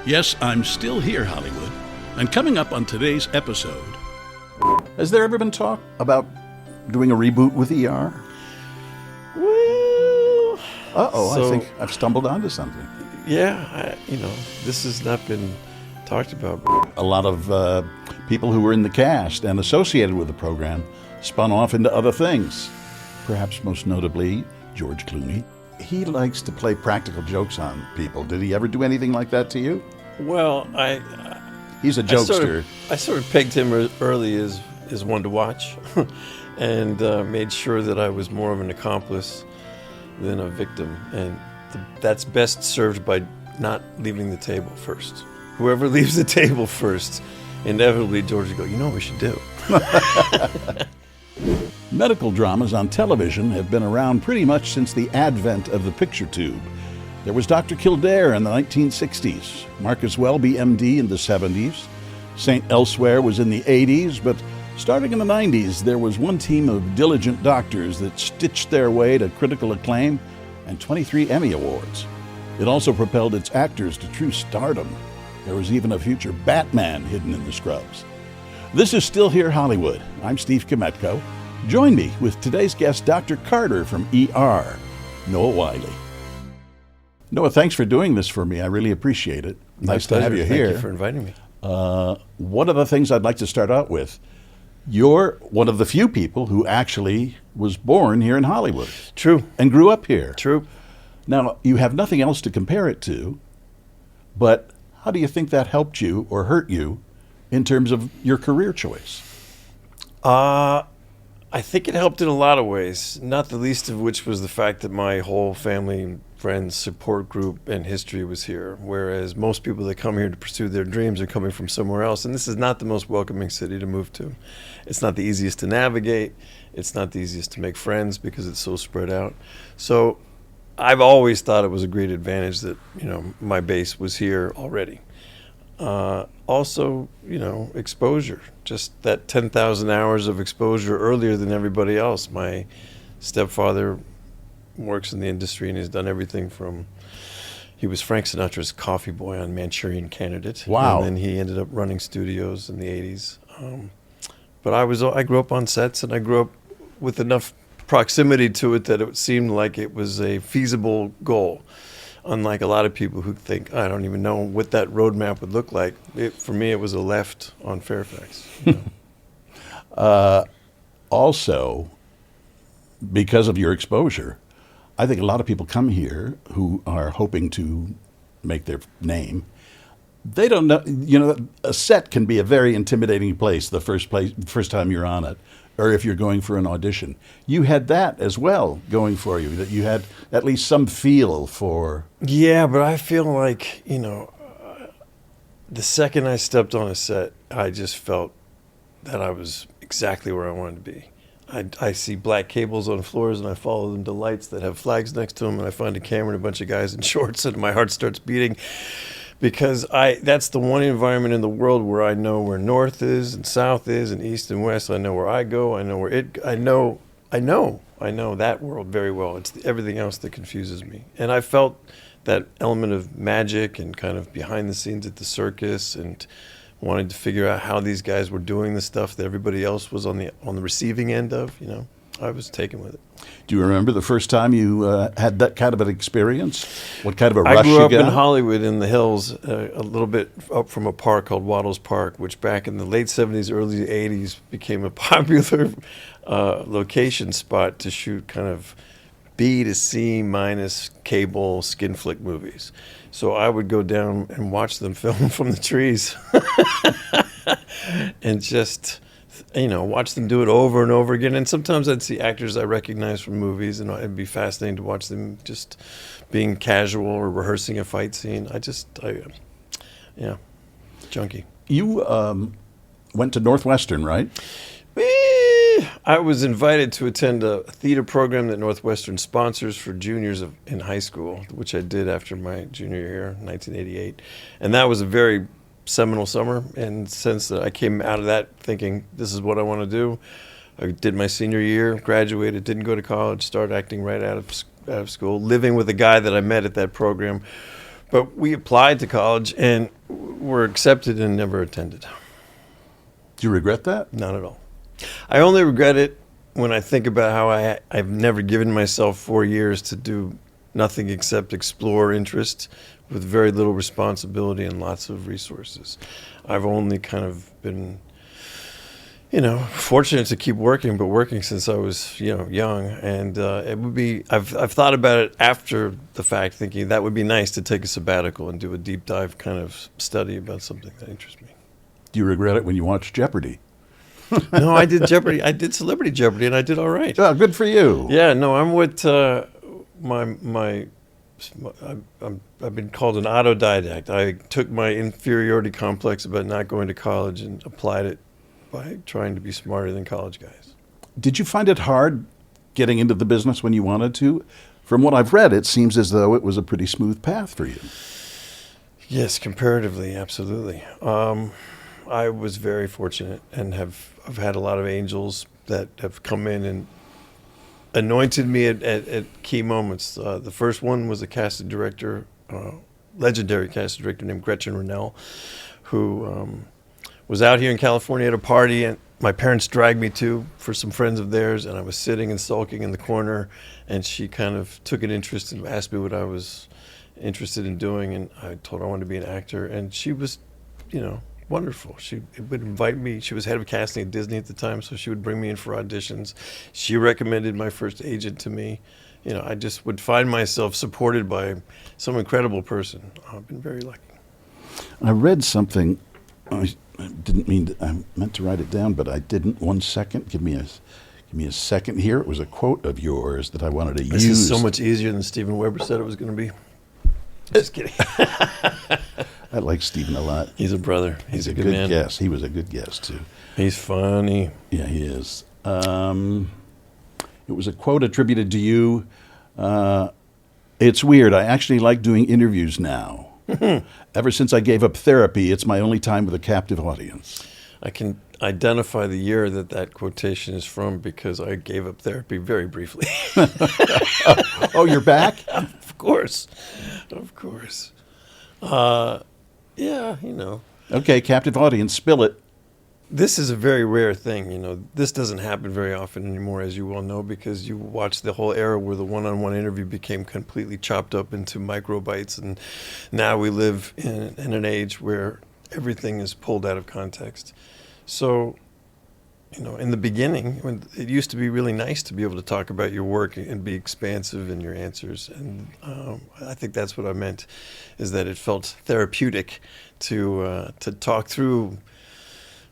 Yes, I'm still here, Hollywood. And coming up on today's episode... Has there ever been talk about doing a reboot with ER? Well... I think I've stumbled onto something. Yeah, this has not been talked about. A lot of people who were in the cast and associated with the program spun off into other things. Perhaps most notably, George Clooney. He likes to play practical jokes on people. Did he ever do anything like that to you? Well, He's a jokester. I sort of pegged him early as one to watch and made sure that I was more of an accomplice than a victim. And that's best served by not leaving the table first. Whoever leaves the table first, inevitably George would go, you know what we should do? Medical dramas on television have been around pretty much since the advent of the picture tube. There was Dr. Kildare in the 1960s, Marcus Welby, MD, in the 70s. St. Elsewhere was in the 80s, but starting in the 90s, there was one team of diligent doctors that stitched their way to critical acclaim and 23 Emmy Awards. It also propelled its actors to true stardom. There was even a future Batman hidden in the scrubs. This is Still Here Hollywood. I'm Steve Kmetko. Join me with today's guest, Dr. Carter from ER, Noah Wyle. Noah, thanks for doing this for me. I really appreciate it. Nice to have you here. Thank you for inviting me. One of the things I'd like to start out with, you're one of the few people who actually was born here in Hollywood. True. And grew up here. True. Now, you have nothing else to compare it to, but how do you think that helped you or hurt you in terms of your career choice? I think it helped in a lot of ways, not the least of which was the fact that my whole family, friends, support group, and history was here, whereas most people that come here to pursue their dreams are coming from somewhere else, and this is not the most welcoming city to move to. It's not the easiest to navigate. It's not the easiest to make friends because it's so spread out. So I've always thought it was a great advantage that, my base was here already. Also, exposure, just that 10,000 hours of exposure earlier than everybody else. My stepfather works in the industry and he's done everything from, he was Frank Sinatra's coffee boy on Manchurian Candidate. Wow. And then he ended up running studios in the 80s. But I grew up on sets and I grew up with enough proximity to it that it seemed like it was a feasible goal. Unlike a lot of people who think, I don't even know what that roadmap would look like. For me, it was a left on Fairfax. Also, because of your exposure, I think a lot of people come here who are hoping to make their name. They don't know, a set can be a very intimidating place the first time you're on it, or if you're going for an audition. You had that as well going for you, that you had at least some feel for... Yeah, but I feel like, the second I stepped on a set, I just felt that I was exactly where I wanted to be. I see black cables on floors and I follow them to lights that have flags next to them, and I find a camera and a bunch of guys in shorts and my heart starts beating. Because that's the one environment in the world where I know where north is and south is and east and west. I know where I go. I know where I know that world very well. It's everything else that confuses me. And I felt that element of magic and kind of behind the scenes at the circus and wanted to figure out how these guys were doing the stuff that everybody else was on the receiving end of, I was taken with it. Do you remember the first time you had that kind of an experience? What kind of a rush you got? I grew up in Hollywood in the hills, a little bit up from a park called Waddles Park, which back in the late 70s, early 80s became a popular location spot to shoot kind of B to C minus cable skin flick movies. So I would go down and watch them film from the trees and just... watch them do it over and over again. And sometimes I'd see actors I recognized from movies, and it'd be fascinating to watch them just being casual or rehearsing a fight scene. Junkie. You went to Northwestern, right? I was invited to attend a theater program that Northwestern sponsors for juniors in high school, which I did after my junior year, 1988. And that was a very seminal summer, and since that I came out of that thinking this is what I want to do. I did my senior year, graduated, didn't go to college, started acting right out of school, living with a guy that I met at that program But we applied to college and were accepted and never attended. Do you regret that? Not at all. I only regret it when I think about how I've never given myself 4 years to do nothing except explore interest with very little responsibility and lots of resources. I've only kind of been, fortunate to keep working, but working since I was, young. And it would be, I've thought about it after the fact, thinking that would be nice to take a sabbatical and do a deep dive kind of study about something that interests me. Do you regret it when you watch Jeopardy? No, I did Jeopardy. I did Celebrity Jeopardy, and I did all right. Oh, good for you. Yeah, no, I'm with I've been called an autodidact. I took my inferiority complex about not going to college and applied it by trying to be smarter than college guys. Did you find it hard getting into the business when you wanted to? From what I've read, it seems as though it was a pretty smooth path for you. Yes, comparatively, absolutely. I was very fortunate and I've had a lot of angels that have come in and anointed me at key moments. The first one was a casting director, legendary casting director named Gretchen Rennell, who was out here in California at a party and my parents dragged me to for some friends of theirs, and I was sitting and sulking in the corner, and she kind of took an interest and asked me what I was interested in doing, and I told her I wanted to be an actor, and she was, wonderful. She would invite me. She was head of casting at Disney at the time, so she would bring me in for auditions. She recommended my first agent to me. I just would find myself supported by some incredible person. I've been very lucky. I read something. I meant to write it down, but I didn't. 1 second. Give me a second here. It was a quote of yours that I wanted to use. This is so much easier than Steven Weber said it was going to be. Just kidding. I like Steven a lot. He's a brother. He's a good man. Guest. He was a good guest, too. He's funny. Yeah, he is. It was a quote attributed to you. It's weird. I actually like doing interviews now. Ever since I gave up therapy, it's my only time with a captive audience. I can identify the year that quotation is from because I gave up therapy very briefly. Oh, you're back? Of course. Yeah, Okay, captive audience, spill it. This is a very rare thing, This doesn't happen very often anymore, as you well know, because you watch the whole era where the one-on-one interview became completely chopped up into microbytes, and now we live in an age where everything is pulled out of context. So, in the beginning, when it used to be really nice to be able to talk about your work and be expansive in your answers, and I think that's what I meant, is that it felt therapeutic to talk through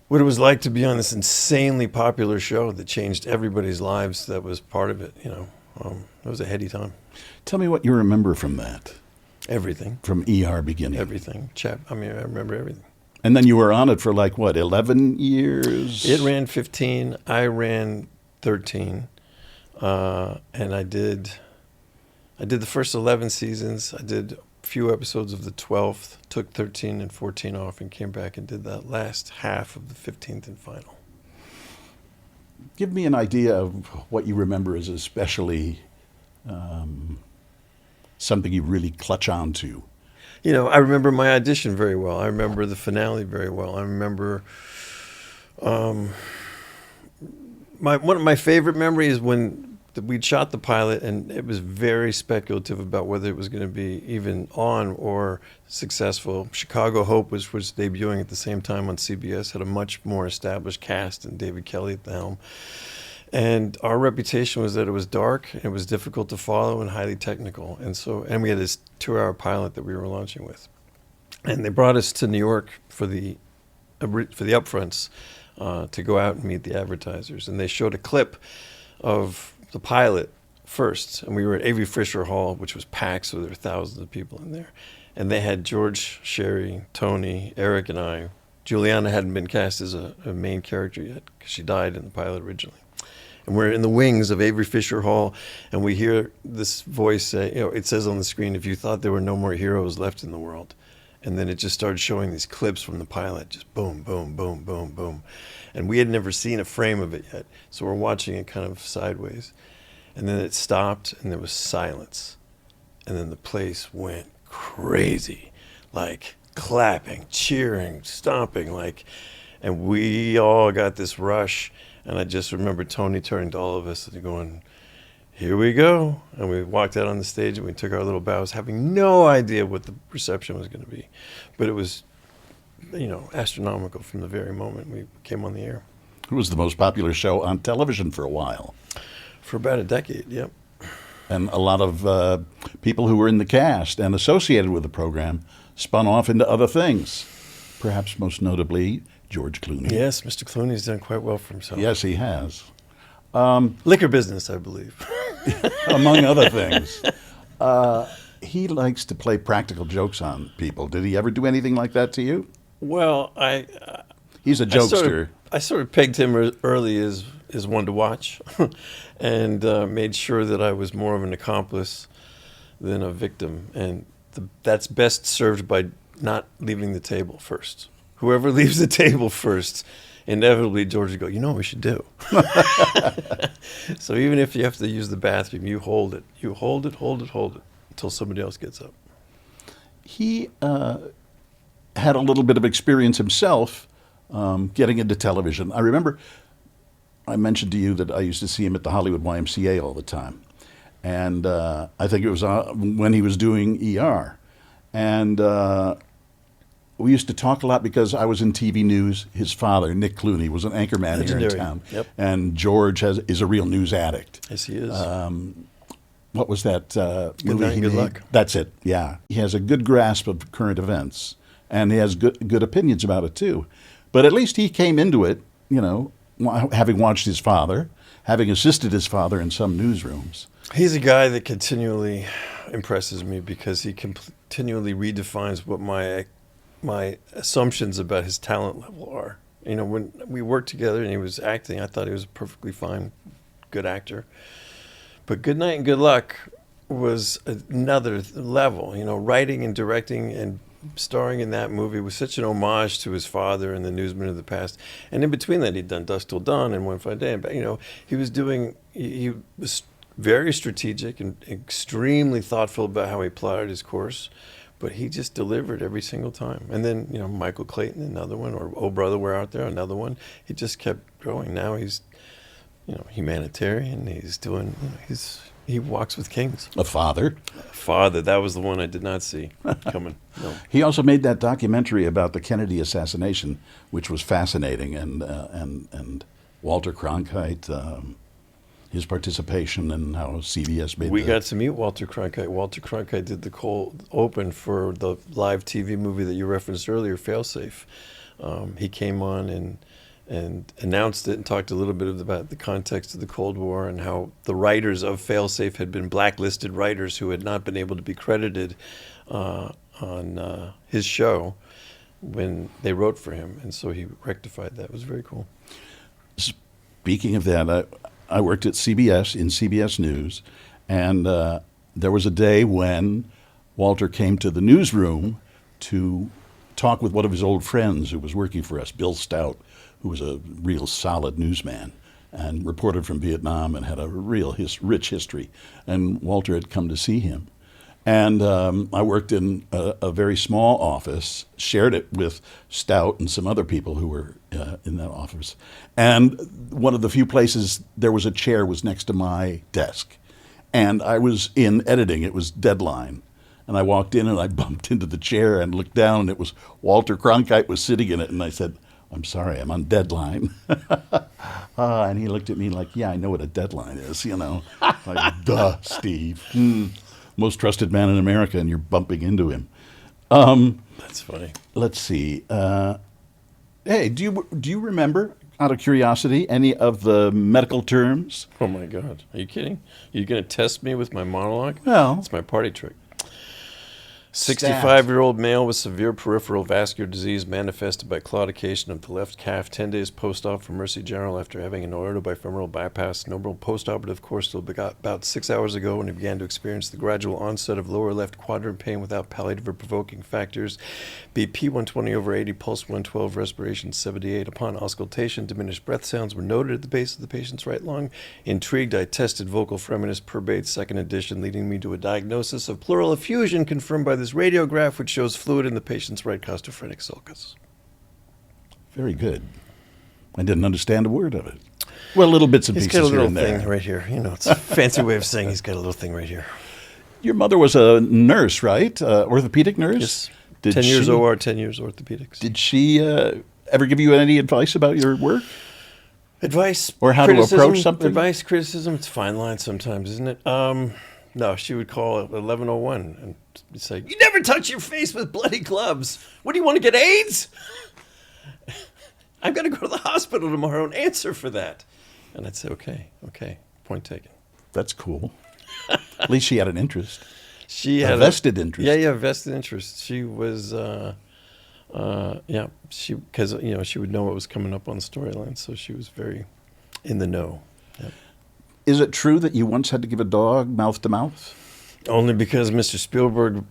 what it was like to be on this insanely popular show that changed everybody's lives. That was part of it. It was a heady time. Tell me what you remember from that. Everything. From ER beginning. Everything. I remember everything. And then you were on it for 11 years? It ran 15. I ran 13. And I did the first 11 seasons. I did a few episodes of the 12th, took 13 and 14 off, and came back and did that last half of the 15th and final. Give me an idea of what you remember as especially something you really clutch on to. I remember my audition very well. I remember the finale very well. I remember one of my favorite memories when we'd shot the pilot, and it was very speculative about whether it was going to be even on or successful. Chicago Hope was debuting at the same time on CBS, had a much more established cast and David Kelly at the helm. And our reputation was that it was dark, it was difficult to follow, and highly technical. And we had this 2-hour pilot that we were launching with. And they brought us to New York for the upfronts to go out and meet the advertisers. And they showed a clip of the pilot first. And we were at Avery Fisher Hall, which was packed, so there were thousands of people in there. And they had George, Sherry, Tony, Eric, and I. Juliana hadn't been cast as a main character yet because she died in the pilot originally. And we're in the wings of Avery Fisher Hall, and we hear this voice say, it says on the screen, if you thought there were no more heroes left in the world. And then it just started showing these clips from the pilot, just boom, boom, boom, boom, boom. And we had never seen a frame of it yet, so we're watching it kind of sideways. And then it stopped, and there was silence. And then the place went crazy, like clapping, cheering, stomping, like, and we all got this rush. And I just remember Tony turning to all of us and going, "Here we go." And we walked out on the stage and we took our little bows, having no idea what the reception was going to be. But it was, astronomical from the very moment we came on the air. It was the most popular show on television for a while. For about a decade, yep. And a lot of people who were in the cast and associated with the program spun off into other things, perhaps most notably George Clooney. Yes, Mr. Clooney's done quite well for himself. Yes, he has. Liquor business, I believe. Among other things. He likes to play practical jokes on people. Did he ever do anything like that to you? Well, He's a jokester. I sort of pegged him early as one to watch and made sure that I was more of an accomplice than a victim. And that's best served by not leaving the table first. Whoever leaves the table first, inevitably George would go, "You know what we should do?" So even if you have to use the bathroom, you hold it. You hold it until somebody else gets up. He had a little bit of experience himself getting into television. I remember I mentioned to you that I used to see him at the Hollywood YMCA all the time. And I think it was when he was doing ER. And we used to talk a lot because I was in TV news. His father, Nick Clooney, was an anchorman here in town. Yep. And George is a real news addict. Yes, he is. What was that movie? Night and Good Luck. That's it, yeah. He has a good grasp of current events. And he has good opinions about it, too. But at least he came into it, having watched his father, having assisted his father in some newsrooms. He's a guy that continually impresses me because he continually redefines what my assumptions about his talent level are. When we worked together and he was acting, I thought he was a perfectly fine, good actor. But Good Night and Good Luck was another level. Writing and directing and starring in that movie was such an homage to his father and the newsmen of the past. And in between that, he'd done Dusk Till Dawn and One Fine Day. But he was very strategic and extremely thoughtful about how he plotted his course. But he just delivered every single time. And then, Michael Clayton, another one, or Oh Brother, We're Out There, another one. He just kept growing. Now he's, humanitarian. He's doing, he walks with kings. A father. That was the one I did not see coming. No. He also made that documentary about the Kennedy assassination, which was fascinating, and Walter Cronkite, his participation and how CBS made. We got to meet Walter Cronkite. Walter Cronkite did the cold open for the live TV movie that you referenced earlier, Failsafe. He came on and announced it and talked a little bit about the context of the Cold War and how the writers of Failsafe had been blacklisted writers who had not been able to be credited on his show when they wrote for him. And so he rectified that. It was very cool. Speaking of that, I worked at CBS, in CBS News, and there was a day when Walter came to the newsroom to talk with one of his old friends who was working for us, Bill Stout, who was a real solid newsman and reported from Vietnam and had a real rich history. And Walter had come to see him. And I worked in a very small office, shared it with Stout and some other people who were in that office. And one of the few places there was a chair was next to my desk. And I was in editing. It was deadline. And I walked in and I bumped into the chair and looked down, and it was Walter Cronkite was sitting in it. And I said, "I'm sorry, I'm on deadline." And he looked at me like, "Yeah, I know what a deadline is, Like, duh, Steve. Most trusted man in America, and you're bumping into him. That's funny. Let's see. Hey, do you remember, out of curiosity, any of the medical terms? Oh, my God. Are you kidding? You're going to test me with my monologue? Well, it's my party trick. 65-year-old male with severe peripheral vascular disease manifested by claudication of the left calf 10 days post-op from Mercy General after having an aortobifemoral bypass. Normal post-operative course till about 6 hours ago when he began to experience the gradual onset of lower left quadrant pain without palliative or provoking factors. BP 120/80, pulse 112, respiration 78. Upon auscultation, diminished breath sounds were noted at the base of the patient's right lung. Intrigued, I tested vocal freminus Perbate's second edition, leading me to a diagnosis of pleural effusion confirmed by this radiograph which shows fluid in the patient's right costophrenic sulcus. Very good. I didn't understand a word of it. Well, little bits and He's pieces got a here little and there. thing right here. You know, it's a fancy way of saying he's got a little thing right here. Your mother was a nurse, right? Orthopedic nurse? Yes. 10 years OR, 10 years orthopedics. Did she ever give you any advice about your work? Advice? Or how to approach something? Advice, criticism, it's a fine line sometimes, isn't it? No, she would call at 11:01 and say, "You never touch your face with bloody gloves. What do you want to get AIDS? I'm going to go to the hospital tomorrow and answer for that." And I'd say, okay, point taken. That's cool. At least she had an interest. She a had vested interest. Yeah, vested interest. She was, because she would know what was coming up on the storyline, so she was very in the know. Yep. Is it true that you once had to give a dog mouth to mouth? Only because Mr. Spielberg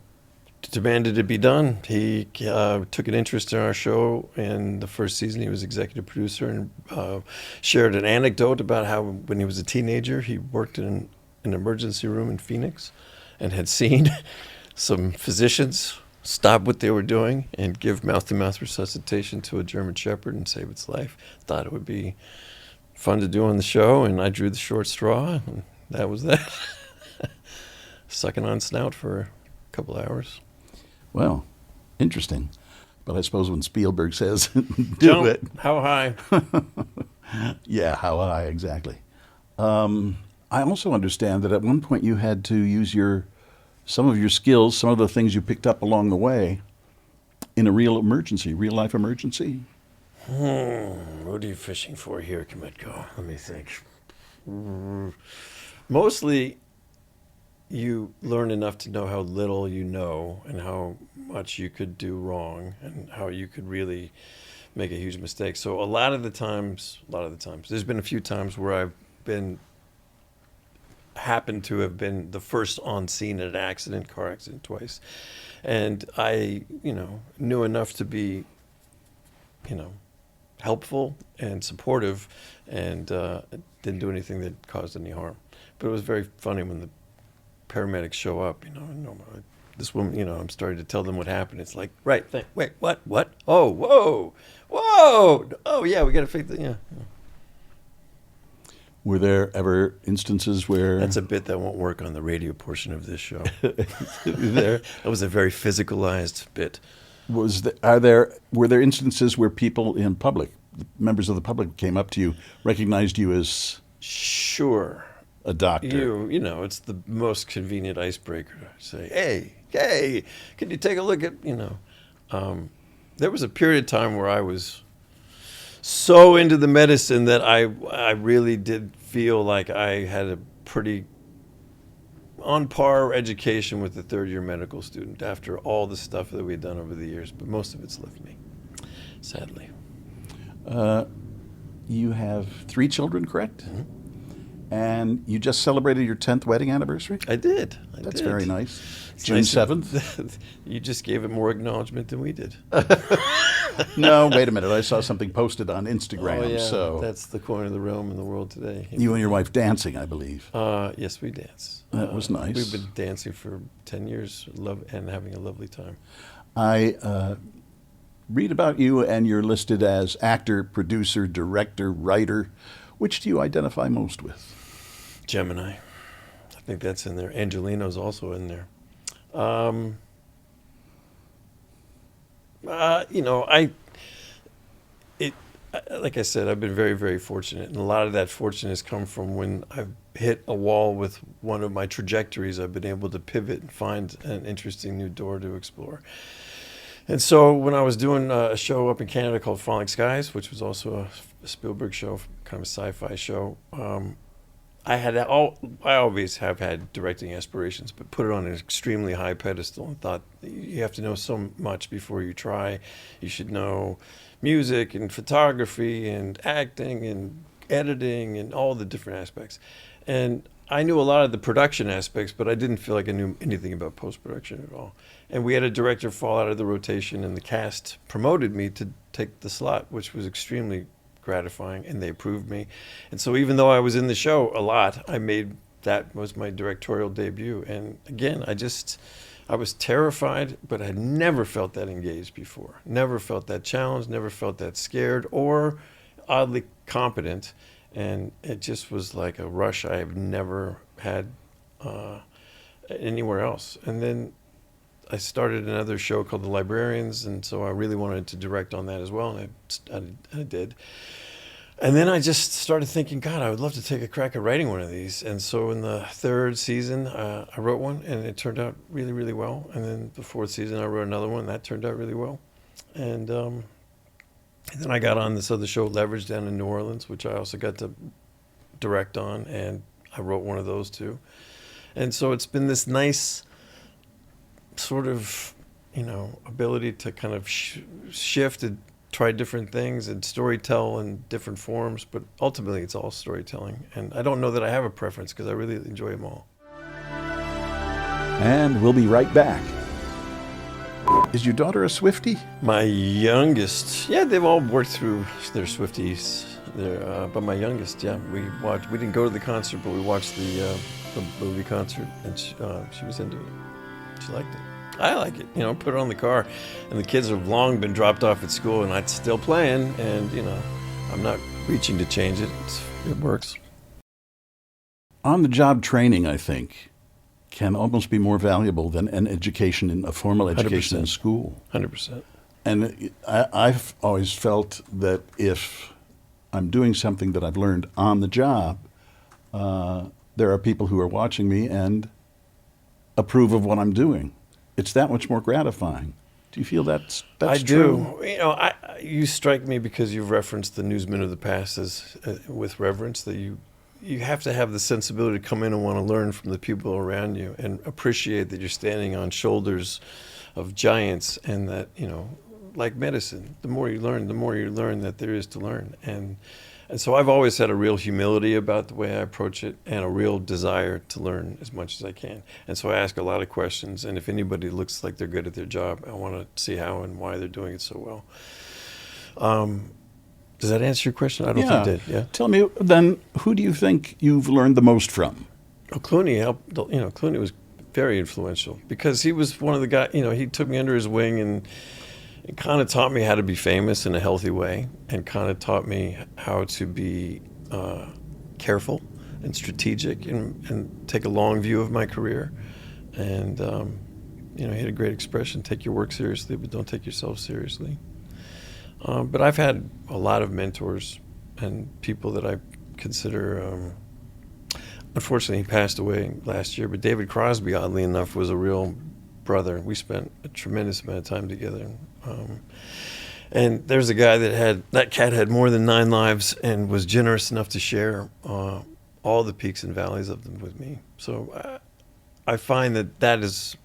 demanded it be done. He took an interest in our show in the first season. He was executive producer and shared an anecdote about how when he was a teenager, he worked in an emergency room in Phoenix and had seen some physicians stop what they were doing and give mouth-to-mouth resuscitation to a German Shepherd and save its life. Thought it would be fun to do on the show, and I drew the short straw, and that was that. Sucking on snout for a couple hours. Well, interesting. But I suppose when Spielberg says, Jump. it. How high? Yeah, how high, exactly. I also understand that at one point you had to use some of your skills, some of the things you picked up along the way in a real life emergency. What are you fishing for here, Kmetko? Let me think. Mostly, you learn enough to know how little you know and how much you could do wrong and how you could really make a huge mistake. So a lot of the times, there's been a few times where I've happened to have been the first on scene at an car accident twice. And I, knew enough to be, helpful and supportive and didn't do anything that caused any harm. But it was very funny when the paramedics show up, this woman, I'm starting to tell them what happened. It's like, right, wait, what? Oh, whoa, oh yeah, we got to fix it, yeah. Were there ever instances where... That's a bit that won't work on the radio portion of this show. That was a very physicalized bit. Were there instances where people in public, members of the public came up to you, recognized you as... Sure. A doctor. It's the most convenient icebreaker to say, hey, can you take a look at, there was a period of time where I was so into the medicine that I really did feel like I had a pretty on par education with the third-year medical student after all the stuff that we had done over the years, but most of it's left me, sadly. You have 3 children, correct? Mm-hmm. And you just celebrated your 10th wedding anniversary? I did. That's very nice. It's June nice 7th? You just gave it more acknowledgement than we did. No, wait a minute. I saw something posted on Instagram. Oh, yeah. So That's the corner of the realm in the world today. You and your wife dancing, I believe. Yes, we dance. That was nice. We've been dancing for 10 years and having a lovely time. I read about you, and you're listed as actor, producer, director, writer. Which do you identify most with? Gemini. I think that's in there. Angelino's also in there. Like I said, I've been very, very fortunate. And a lot of that fortune has come from when I've hit a wall with one of my trajectories. I've been able to pivot and find an interesting new door to explore. And so when I was doing a show up in Canada called Falling Skies, which was also a Spielberg show, kind of a sci-fi show, I always have had directing aspirations, but put it on an extremely high pedestal and thought you have to know so much before you try. You should know music and photography and acting and editing and all the different aspects. And I knew a lot of the production aspects, but I didn't feel like I knew anything about post-production at all. And we had a director fall out of the rotation, and the cast promoted me to take the slot, which was extremely gratifying, and they approved me. And so even though I was in the show a lot, that was my directorial debut. And again, I was terrified, but I never felt that engaged before. Never felt that challenged, never felt that scared or oddly competent. And it just was like a rush I have never had anywhere else. And then I started another show called The Librarians, and so I really wanted to direct on that as well, and I did. And then I just started thinking, God, I would love to take a crack at writing one of these. And so in the third season, I wrote one, and it turned out really, really well. And then the fourth season, I wrote another one, and that turned out really well. And then I got on this other show, Leverage, down in New Orleans, which I also got to direct on, and I wrote one of those too. And so it's been this nice sort of, ability to kind of shift and try different things and storytell in different forms, but ultimately it's all storytelling. And I don't know that I have a preference because I really enjoy them all. And we'll be right back. Is your daughter a Swiftie? My youngest, yeah, they've all worked through their Swifties. But my youngest, yeah, we didn't go to the concert, but we watched the movie concert, and she was into it. She liked it. I like it, put it on the car, and the kids have long been dropped off at school, and it's still playing, and, I'm not reaching to change it. It works. On-the-job training, I think, can almost be more valuable than an education in a formal education 100%. in school. 100%. And I've always felt that if I'm doing something that I've learned on the job, there are people who are watching me and approve of what I'm doing. It's that much more gratifying. Do you feel that's true? I do. You strike me because you've referenced the newsmen of the past as with reverence, that you have to have the sensibility to come in and want to learn from the people around you and appreciate that you're standing on shoulders of giants, and that, like medicine, the more you learn that there is to learn. And so I've always had a real humility about the way I approach it, and a real desire to learn as much as I can. And so I ask a lot of questions, and if anybody looks like they're good at their job, I want to see how and why they're doing it so well. Does that answer your question? I don't think it did. Yeah. Tell me then, who do you think you've learned the most from? Well, Clooney helped. Clooney was very influential because he was one of the guys. He took me under his wing and it kind of taught me how to be famous in a healthy way, and kind of taught me how to be careful and strategic and take a long view of my career. And, he had a great expression: take your work seriously, but don't take yourself seriously. But I've had a lot of mentors and people that I consider, unfortunately he passed away last year, but David Crosby, oddly enough, was a real brother. We spent a tremendous amount of time together. And there's a guy that cat had more than 9 lives and was generous enough to share all the peaks and valleys of them with me. So I find that is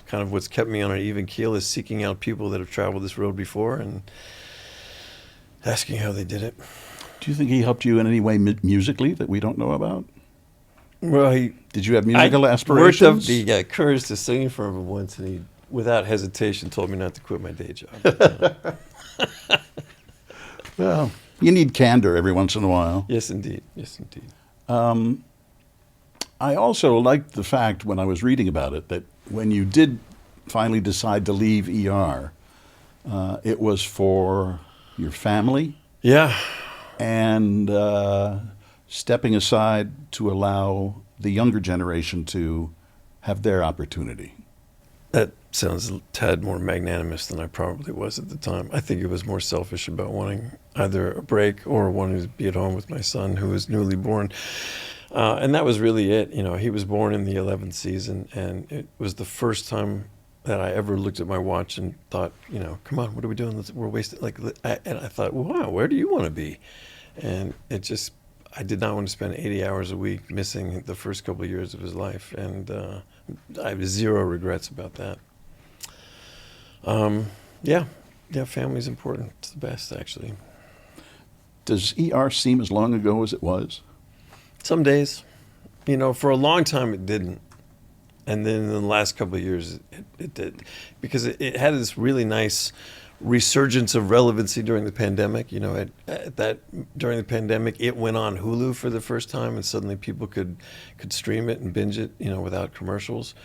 kind of what's kept me on an even keel, is seeking out people that have traveled this road before and asking how they did it. Do you think he helped you in any way musically that we don't know about? Well, did you have musical aspirations? I worked up the courage to sing for him once, and he, without hesitation, told me not to quit my day job. Well, you need candor every once in a while. Yes, indeed. Yes, indeed. I also liked the fact, when I was reading about it, that when you did finally decide to leave ER, it was for your family. Yeah. And stepping aside to allow the younger generation to have their opportunity. That sounds a tad more magnanimous than I probably was at the time. I think it was more selfish about wanting either a break or wanting to be at home with my son, who was newly born. And that was really it. He was born in the 11th season, and it was the first time that I ever looked at my watch and thought, come on, what are we doing? We're wasting. And I thought, wow, where do you want to be? And I did not want to spend 80 hours a week missing the first couple of years of his life, and I have zero regrets about that. Yeah, family's important. It's the best, actually. Does ER seem as long ago as it was? Some days. For a long time it didn't. And then in the last couple of years it did. Because it had this really nice resurgence of relevancy during the pandemic. During the pandemic, it went on Hulu for the first time, and suddenly people could stream it and binge it, without commercials.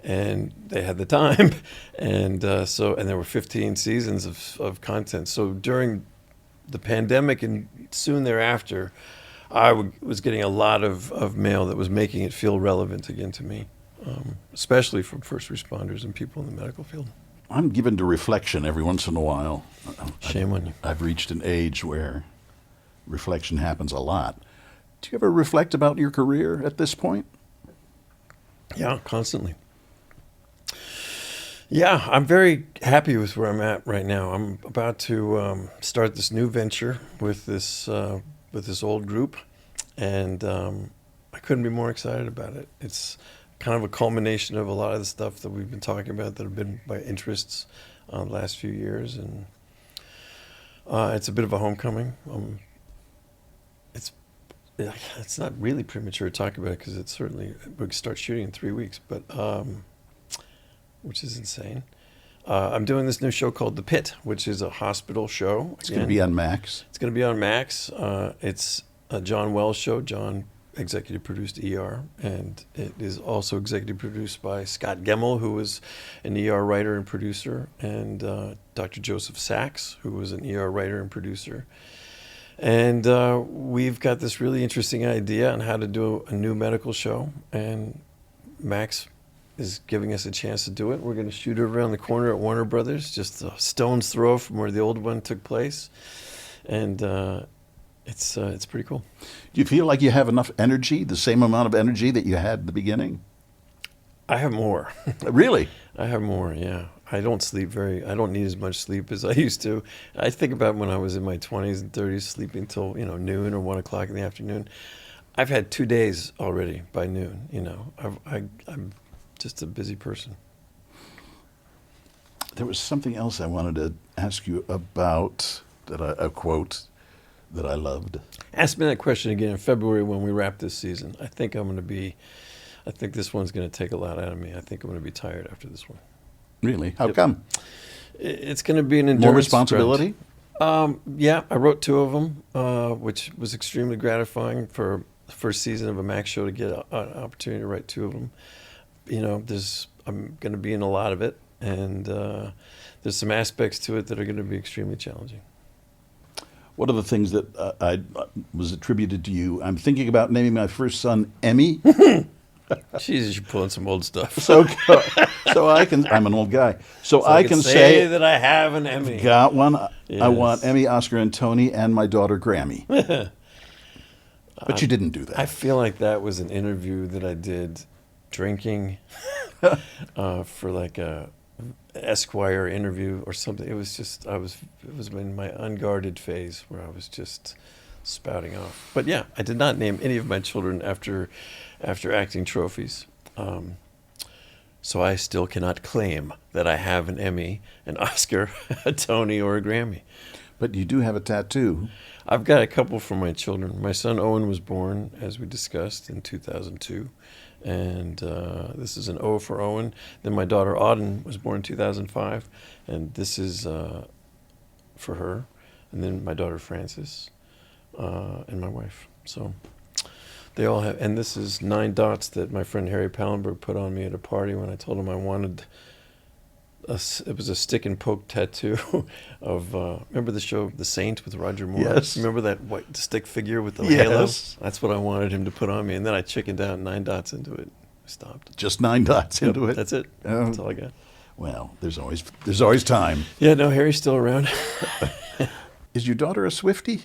and they had the time, and there were 15 seasons of content. So during the pandemic and soon thereafter, was getting a lot of mail that was making it feel relevant again to me, especially from first responders and people in the medical field. I'm given to reflection every once in a while. Shame on you. I've reached an age where reflection happens a lot. Do you ever reflect about your career at this point? Yeah, constantly. Yeah, I'm very happy with where I'm at right now. I'm about to start this new venture with this old group, and I couldn't be more excited about it. It's kind of a culmination of a lot of the stuff that we've been talking about that have been my interests the last few years, and it's a bit of a homecoming. It's not really premature to talk about it because it's certainly we start shooting in 3 weeks, but which is insane. I'm doing this new show called The Pitt, which is a hospital show. It's going to be on Max. It's going to be on Max. It's a John Wells show. John executive produced ER, and it is also executive produced by Scott Gemmell, who was an ER writer and producer, and Dr. Joseph Sachs, who was an ER writer and producer. And we've got this really interesting idea on how to do a new medical show, and Max is giving us a chance to do it. We're going to shoot it around the corner at Warner Brothers, just a stone's throw from where the old one took place, and it's pretty cool. Do you feel like you have enough energy, the same amount of energy that you had at the beginning? I have more. Really? I have more, yeah. I don't need as much sleep as I used to. I think about when I was in my 20s and 30s, sleeping till, noon or 1 o'clock in the afternoon. I've had 2 days already by noon, I'm just a busy person. There was something else I wanted to ask you about, a quote that I loved. Ask me that question again in February when we wrap this season. I think this one's going to take a lot out of me. I think I'm going to be tired after this one. Really? How come? It's going to be an endurance More responsibility? Yeah, I wrote 2 of them, which was extremely gratifying for the first season of a Max show to get an opportunity to write 2 of them. I'm going to be in a lot of it, and there's some aspects to it that are going to be extremely challenging. What are the things that was attributed to you? I'm thinking about naming my first son Emmy. Jesus, you're pulling some old stuff. So I'm an old guy. So I can say that I have an Emmy. Got one. Yes. I want Emmy, Oscar, and Tony, and my daughter Grammy. But you didn't do that. I feel like that was an interview that I did drinking for like a Esquire interview or something. It was in my unguarded phase where I was just spouting off. But yeah, I did not name any of my children after acting trophies. So I still cannot claim that I have an Emmy, an Oscar, a Tony, or a Grammy. But you do have a tattoo. I've got a couple for my children. My son Owen was born, as we discussed, in 2002. And this is an O for Owen. Then my daughter Auden was born in 2005. And this is for her. And then my daughter Frances and my wife. So they all have, and this is 9 dots that my friend Harry Pallenberg put on me at a party when I told him I wanted it was a stick and poke tattoo of, remember the show The Saint with Roger Moore? Yes. Remember that white stick figure with the Yes. halo? That's what I wanted him to put on me. And then I chickened out 9 dots into it. I stopped. Just 9 dots into it. That's it. That's all I got. Well, there's always time. Yeah, no, Harry's still around. Is your daughter a Swiftie?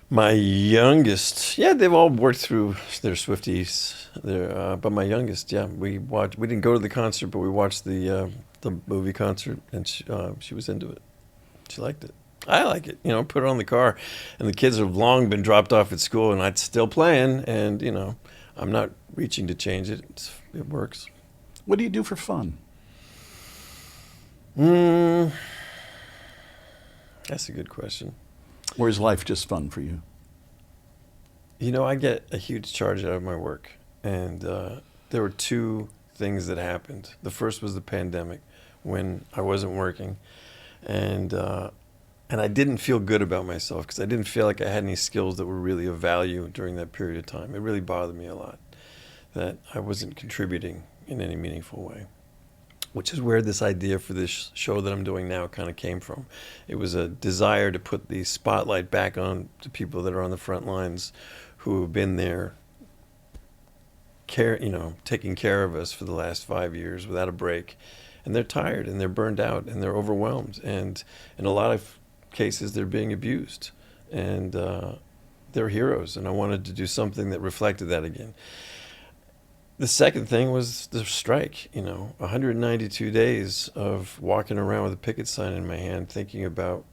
My youngest, yeah, they've all worked through their Swifties. But my youngest, yeah, we didn't go to the concert, but we watched the movie concert, and she was into it. She liked it. I like it. Put it on the car, and the kids have long been dropped off at school, and it's still playing, and I'm not reaching to change it. It works. What do you do for fun? That's a good question. Or is life just fun for you? I get a huge charge out of my work. And there were 2 things that happened. The first was the pandemic, when I wasn't working. And I didn't feel good about myself because I didn't feel like I had any skills that were really of value during that period of time. It really bothered me a lot that I wasn't contributing in any meaningful way, which is where this idea for this show that I'm doing now kind of came from. It was a desire to put the spotlight back on the people that are on the front lines who have been there taking care of us for the last 5 years without a break. And they're tired and they're burned out and they're overwhelmed. And in a lot of cases, they're being abused. And they're heroes. And I wanted to do something that reflected that again. The second thing was the strike, 192 days of walking around with a picket sign in my hand, thinking about,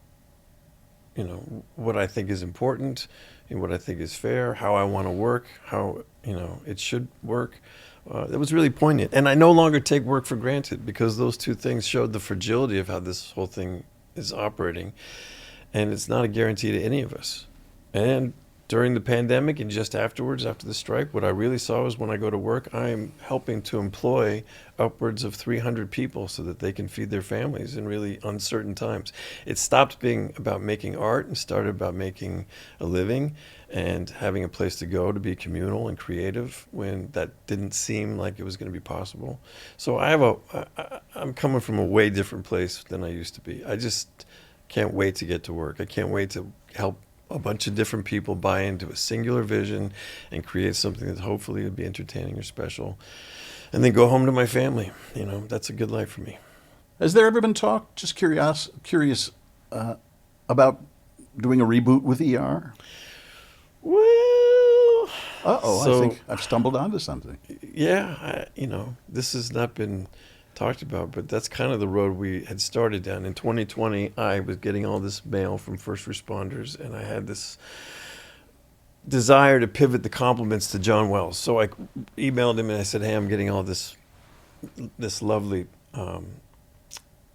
what I think is important and what I think is fair, how I want to work, how, it should work. It was really poignant. And I no longer take work for granted because those two things showed the fragility of how this whole thing is operating. And it's not a guarantee to any of us. And during the pandemic and just afterwards, after the strike, what I really saw was when I go to work, I'm helping to employ upwards of 300 people so that they can feed their families in really uncertain times. It stopped being about making art and started about making a living and having a place to go to be communal and creative when that didn't seem like it was going to be possible. So I'm coming from a way different place than I used to be. I just can't wait to get to work. I can't wait to help a bunch of different people buy into a singular vision and create something that hopefully would be entertaining or special, and then go home to my family. That's a good life for me. Has there ever been talk, just curious, about doing a reboot with ER? Well, I think I've stumbled onto something. Yeah, this has not been talked about, but that's kind of the road we had started down. In 2020, I was getting all this mail from first responders, and I had this desire to pivot the compliments to John Wells. So I emailed him and I said, hey, I'm getting all this lovely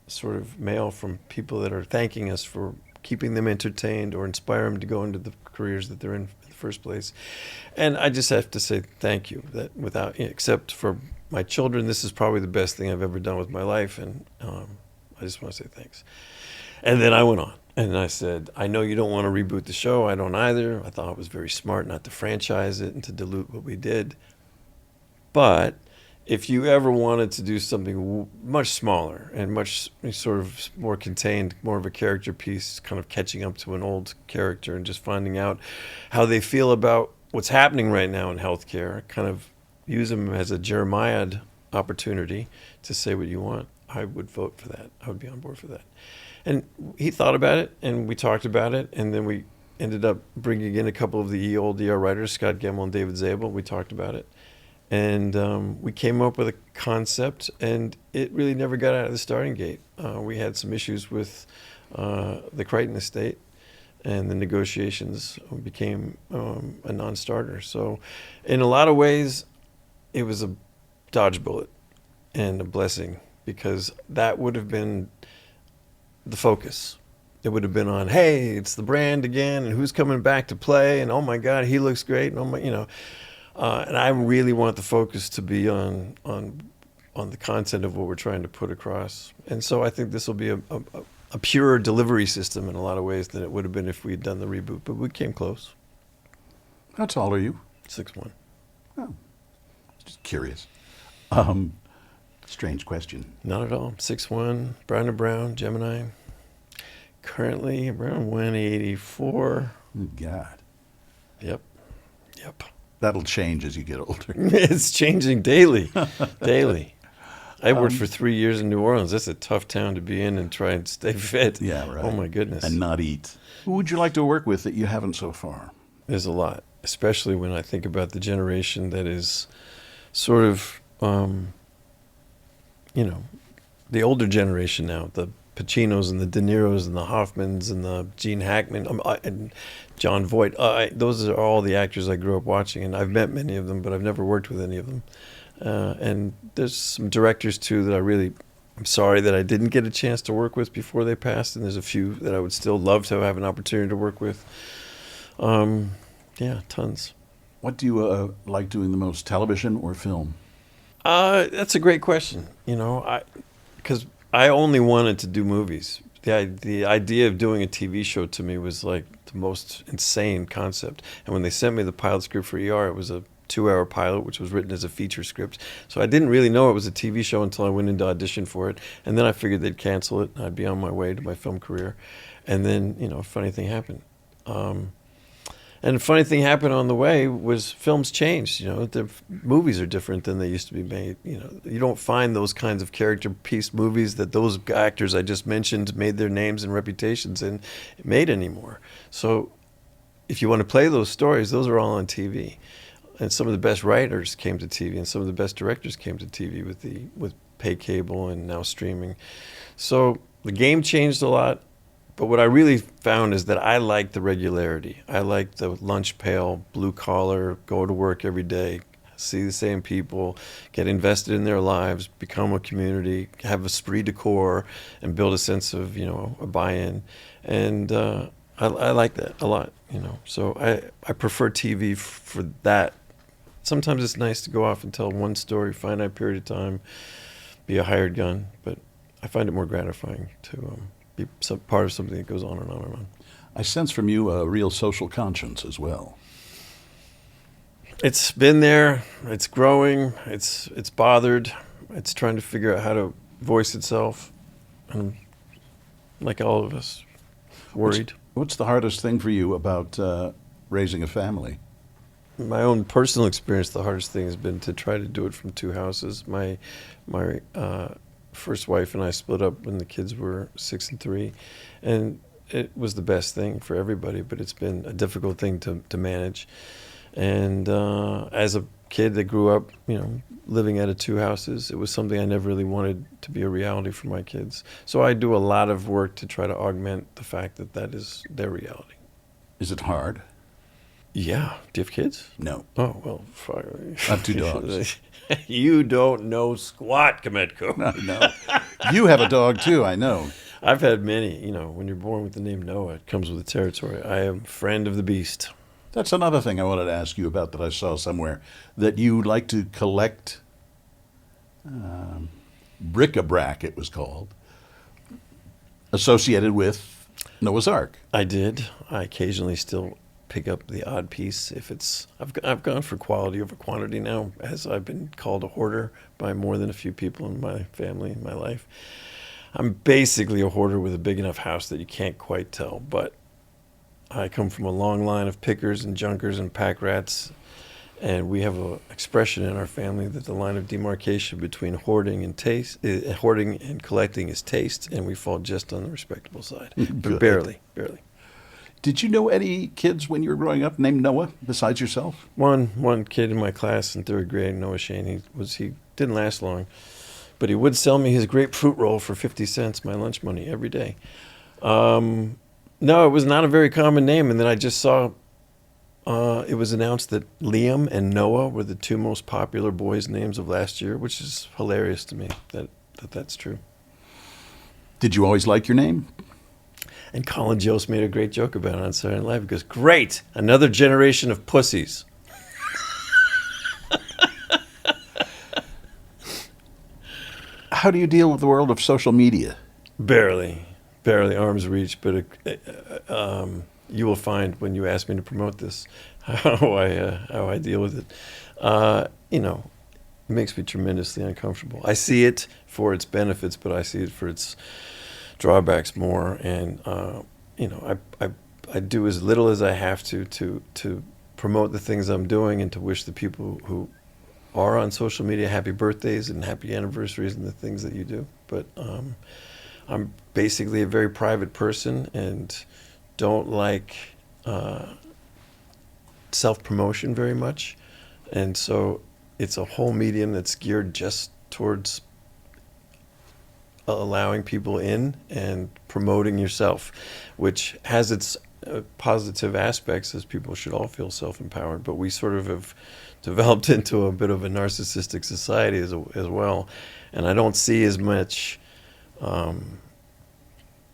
sort of mail from people that are thanking us for keeping them entertained or inspire them to go into the careers that they're in the first place. And I just have to say thank you, that except for my children, this is probably the best thing I've ever done with my life, and I just want to say thanks. And then I went on, and I said, I know you don't want to reboot the show. I don't either. I thought it was very smart not to franchise it and to dilute what we did. But if you ever wanted to do something much smaller and much sort of more contained, more of a character piece, kind of catching up to an old character and just finding out how they feel about what's happening right now in healthcare, kind of use them as a Jeremiah opportunity to say what you want, I would vote for that. I would be on board for that. And he thought about it, and we talked about it, and then we ended up bringing in a couple of the old ER writers, Scott Gemmell and David Zabel. We talked about it. And we came up with a concept, and it really never got out of the starting gate. We had some issues with the Crichton estate, and the negotiations became a non-starter. So in a lot of ways, it was a dodge bullet and a blessing, because that would have been the focus. It would have been on, hey, it's the brand again, and who's coming back to play, and oh my God, he looks great, and oh my, and I really want the focus to be on the content of what we're trying to put across. And so I think this will be a pure delivery system in a lot of ways than it would have been if we had done the reboot, but we came close. How tall are you? 6'1". Oh, just curious. Strange question. Not at all. 6'1", brown to brown, Gemini. Currently around 184. God. Yep. That'll change as you get older. It's changing daily. I worked for 3 years in New Orleans. That's a tough town to be in and try and stay fit. Yeah, right. Oh, my goodness. And not eat. Who would you like to work with that you haven't so far? There's a lot, especially when I think about the generation that is sort of, the older generation now, the Pacinos and the De Niros and the Hoffmans and the Gene Hackman and John Voight. Those are all the actors I grew up watching, and I've met many of them, but I've never worked with any of them. And there's some directors, too, that I'm sorry that I didn't get a chance to work with before they passed, and there's a few that I would still love to have an opportunity to work with. Yeah, tons. What do you like doing the most, television or film? That's a great question, because I only wanted to do movies. The idea of doing a TV show to me was like the most insane concept. And when they sent me the pilot script for ER, it was a 2-hour pilot, which was written as a feature script. So I didn't really know it was a TV show until I went into audition for it. And then I figured they'd cancel it and I'd be on my way to my film career. And then, a funny thing happened. And the funny thing happened on the way was films changed. The movies are different than they used to be made. You don't find those kinds of character piece movies that those actors I just mentioned made their names and reputations in made anymore. So if you want to play those stories, those are all on TV. And some of the best writers came to TV, and some of the best directors came to TV with pay cable and now streaming. So the game changed a lot. But what I really found is that I like the regularity. I like the lunch pail, blue collar, go to work every day, see the same people, get invested in their lives, become a community, have esprit de corps, and build a sense of, a buy-in. And I like that a lot, So I prefer TV for that. Sometimes it's nice to go off and tell one story, finite period of time, be a hired gun. But I find it more gratifying to be some part of something that goes on and on and on. I sense from you a real social conscience as well. It's been there. It's growing. It's bothered. It's trying to figure out how to voice itself. And like all of us, worried. What's the hardest thing for you about raising a family? My own personal experience, the hardest thing has been to try to do it from two houses. My first wife and I split up when the kids were 6 and 3, and it was the best thing for everybody, but it's been a difficult thing to manage. And as a kid that grew up, living out of two houses, it was something I never really wanted to be a reality for my kids. So I do a lot of work to try to augment the fact that is their reality. Is it hard? Yeah. Do you have kids? No. Oh, well, fire. I have 2 dogs. You don't know squat, Kmetko. No. You have a dog too, I know. I've had many. When you're born with the name Noah, it comes with the territory. I am friend of the beast. That's another thing I wanted to ask you about that I saw somewhere, that you like to collect bric-a-brac, it was called, associated with Noah's Ark. I did. I occasionally still pick up the odd piece if it's. I've gone for quality over quantity now, as I've been called a hoarder by more than a few people in my family, in my life. I'm basically a hoarder with a big enough house that you can't quite tell, but I come from a long line of pickers and junkers and pack rats, and we have an expression in our family that the line of demarcation between hoarding and collecting is taste, and we fall just on the respectable side, but barely. Did you know any kids when you were growing up named Noah besides yourself? One kid in my class in 3rd grade, Noah Shane, he didn't last long, but he would sell me his grapefruit roll for 50 cents, my lunch money, every day. No, it was not a very common name, and then I just saw it was announced that Liam and Noah were the 2 most popular boys' names of last year, which is hilarious to me that's true. Did you always like your name? And Colin Jost made a great joke about it on Saturday Night Live. He goes, "Great, another generation of pussies." How do you deal with the world of social media? Barely arm's reach, but you will find when you ask me to promote this how I deal with it. It makes me tremendously uncomfortable. I see it for its benefits, but I see it for its drawbacks more. And I do as little as I have to promote the things I'm doing and to wish the people who are on social media happy birthdays and happy anniversaries and the things that you do. But I'm basically a very private person and don't like self-promotion very much. And so it's a whole medium that's geared just towards allowing people in and promoting yourself, which has its positive aspects, as people should all feel self-empowered. But we sort of have developed into a bit of a narcissistic society as well. And I don't see as much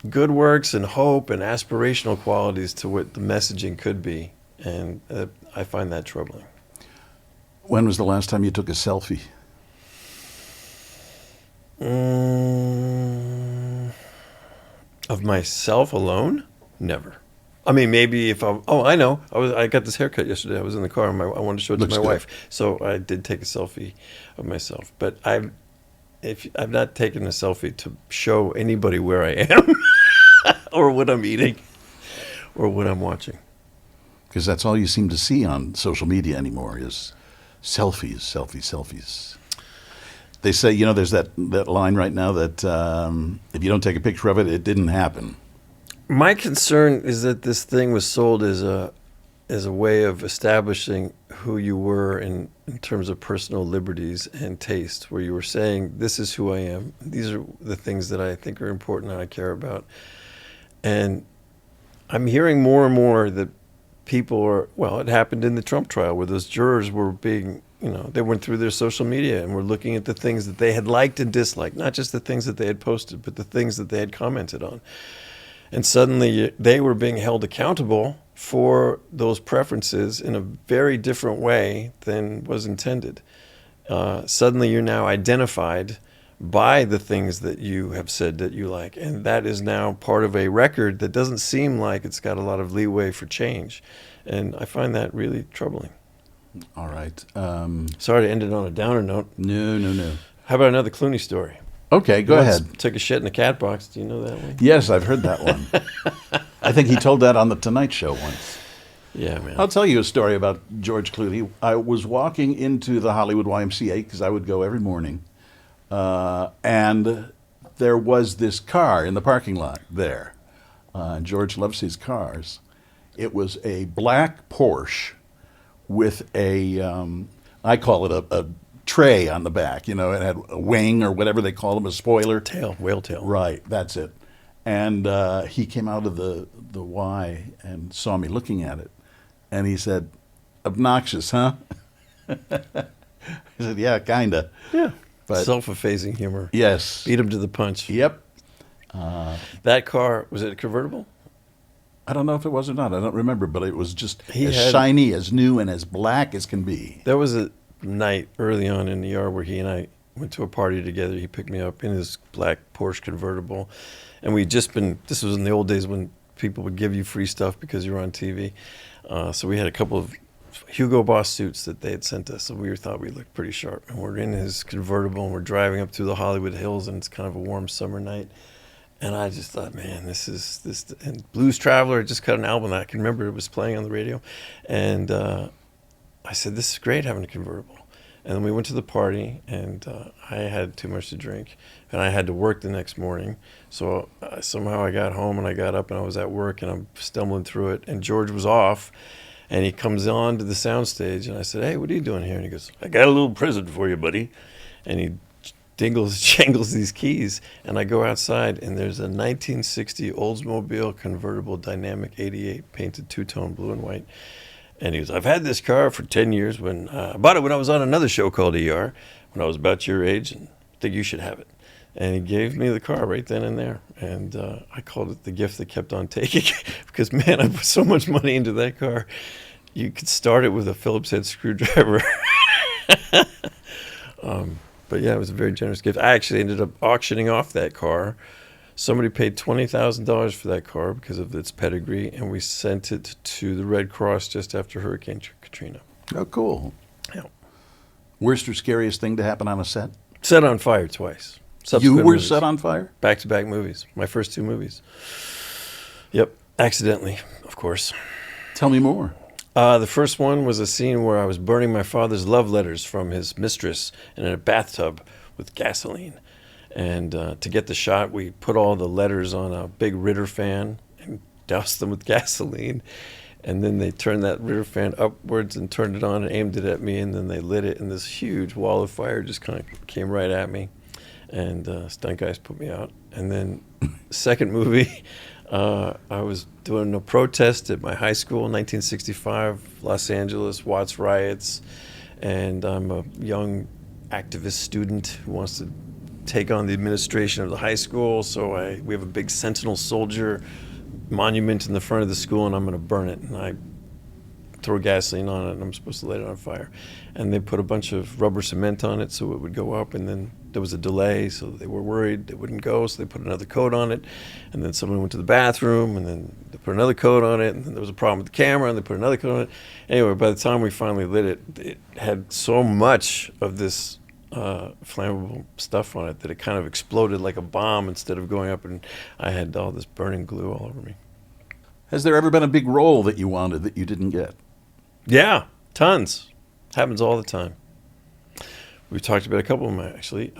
good works and hope and aspirational qualities to what the messaging could be. And I find that troubling. When was the last time you took a selfie? Of myself alone? Never. I mean, maybe if I know. I got this haircut yesterday. I was in the car and I wanted to show it Looks to my good. wife. So I did take a selfie of myself. But I've not taken a selfie to show anybody where I am or what I'm eating or what I'm watching. Because that's all you seem to see on social media anymore is selfies, selfies, selfies. They say, you know, there's that line right now that if you don't take a picture of it, it didn't happen. My concern is that this thing was sold as a way of establishing who you were in terms of personal liberties and taste, where you were saying, this is who I am. These are the things that I think are important and I care about. And I'm hearing more and more that people are, well, it happened in the Trump trial where those jurors were being, you know, they went through their social media and were looking at the things that they had liked and disliked, not just the things that they had posted, but the things that they had commented on. And suddenly they were being held accountable for those preferences in a very different way than was intended. Suddenly you're now identified by the things that you have said that you like. And that is now part of a record that doesn't seem like it's got a lot of leeway for change. And I find that really troubling. All right. Sorry to end it on a downer note. No. How about another Clooney story? Okay, go ahead. Took a shit in a cat box. Do you know that one? Yes, I've heard that one. I think he told that on The Tonight Show once. Yeah, man. I'll tell you a story about George Clooney. I was walking into the Hollywood YMCA because I would go every morning. And there was this car in the parking lot there. George loves his cars. It was a black Porsche with I call it a tray on the back. You know, it had a wing or whatever they call them, a spoiler. Tail, whale tail. Right, that's it. And he came out of the Y and saw me looking at it. And he said, obnoxious, huh? I said, yeah, kind of. Yeah. But self-effacing humor. yes. Beat him to the punch. Yep. That car, was it a convertible? I don't know if it was or not. I don't remember, but it was just He as had- shiny, as new, and as black as can be. There was a night early on in the yard where he and I went to a party together. He picked me up in his black Porsche convertible. And we'd just been, this was in the old days when people would give you free stuff because you were on TV. So we had a couple of Hugo Boss suits that they had sent us. So we thought we looked pretty sharp. And we're in his convertible and we're driving up through the Hollywood Hills and it's kind of a warm summer night. And I just thought, man, this. And Blues Traveler had just cut an album that I can remember it was playing on the radio. And I said, this is great having a convertible. And then we went to the party, and I had too much to drink, and I had to work the next morning. So somehow I got home, and I got up, and I was at work, and I'm stumbling through it. And George was off, and he comes on to the soundstage, and I said, hey, what are you doing here? And he goes, I got a little present for you, buddy. And he jangles these keys, and I go outside, and there's a 1960 Oldsmobile convertible Dynamic 88 painted two-tone blue and white. And he goes, I've had this car for 10 years. I bought it when I was on another show called ER, when I was about your age, and I think you should have it. And he gave me the car right then and there. And I called it the gift that kept on taking because, man, I put so much money into that car. You could start it with a Phillips head screwdriver. But, yeah, it was a very generous gift. I actually ended up auctioning off that car. Somebody paid $20,000 for that car because of its pedigree, and we sent it to the Red Cross just after Hurricane Katrina. Oh, cool. Yeah. Worst or scariest thing to happen on a set? Set on fire twice. You Subsequent were movies. set on fire? Back-to-back movies. My first two movies. Yep. Accidentally, of course. Tell me more. The first one was a scene where I was burning my father's love letters from his mistress in a bathtub with gasoline. And to get the shot, we put all the letters on a big Ritter fan and doused them with gasoline. And then they turned that Ritter fan upwards and turned it on and aimed it at me. And then they lit it, and this huge wall of fire just kind of came right at me. And stunt guys put me out. And then second movie, I was doing a protest at my high school in 1965, Los Angeles, Watts riots. And I'm a young activist student who wants to take on the administration of the high school. So we have a big Sentinel soldier monument in the front of the school, and I'm going to burn it. And I throw gasoline on it, and I'm supposed to light it on fire. And they put a bunch of rubber cement on it so it would go up, and then there was a delay, so they were worried it wouldn't go, so they put another coat on it. And then someone went to the bathroom, and then they put another coat on it, and then there was a problem with the camera, and they put another coat on it. Anyway, by the time we finally lit it, it had so much of this flammable stuff on it that it kind of exploded like a bomb instead of going up, and I had all this burning glue all over me. Has there ever been a big role that you wanted that you didn't get? Yeah, tons. Happens all the time. We talked about a couple of them, actually.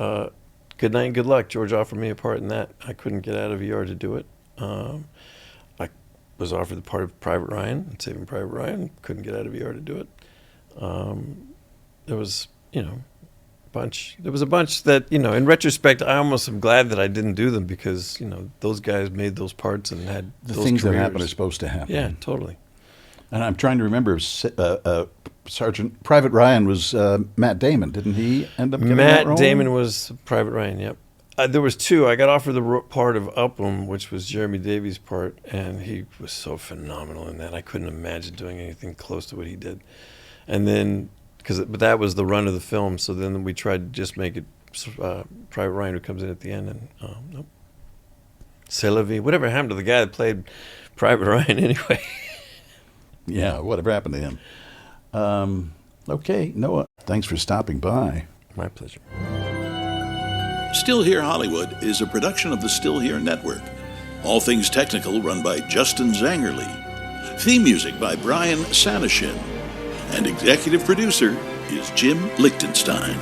Good Night and Good Luck. George offered me a part in that. I couldn't get out of ER to do it. I was offered the part of Private Ryan in Saving Private Ryan. Couldn't get out of ER to do it. There was, there was a bunch that, in retrospect, I almost am glad that I didn't do them because, those guys made those parts and had The those things careers. that happen are supposed to happen. Yeah, totally. And I'm trying to remember, Sergeant Private Ryan was Matt Damon. Didn't he end up getting that role? Matt Damon was Private Ryan, yep. There was two. I got offered the part of Upham, which was Jeremy Davies' part, and he was so phenomenal in that. I couldn't imagine doing anything close to what he did. And then, but that was the run of the film, so then we tried to just make it Private Ryan who comes in at the end, and nope. C'est la vie. Whatever happened to the guy that played Private Ryan anyway? Yeah, whatever happened to him? Okay, Noah, thanks for stopping by. My pleasure. Still Here Hollywood is a production of the Still Here Network. All things technical run by Justin Zangerle. Theme music by Brian Sanishin. And executive producer is Jim Lichtenstein.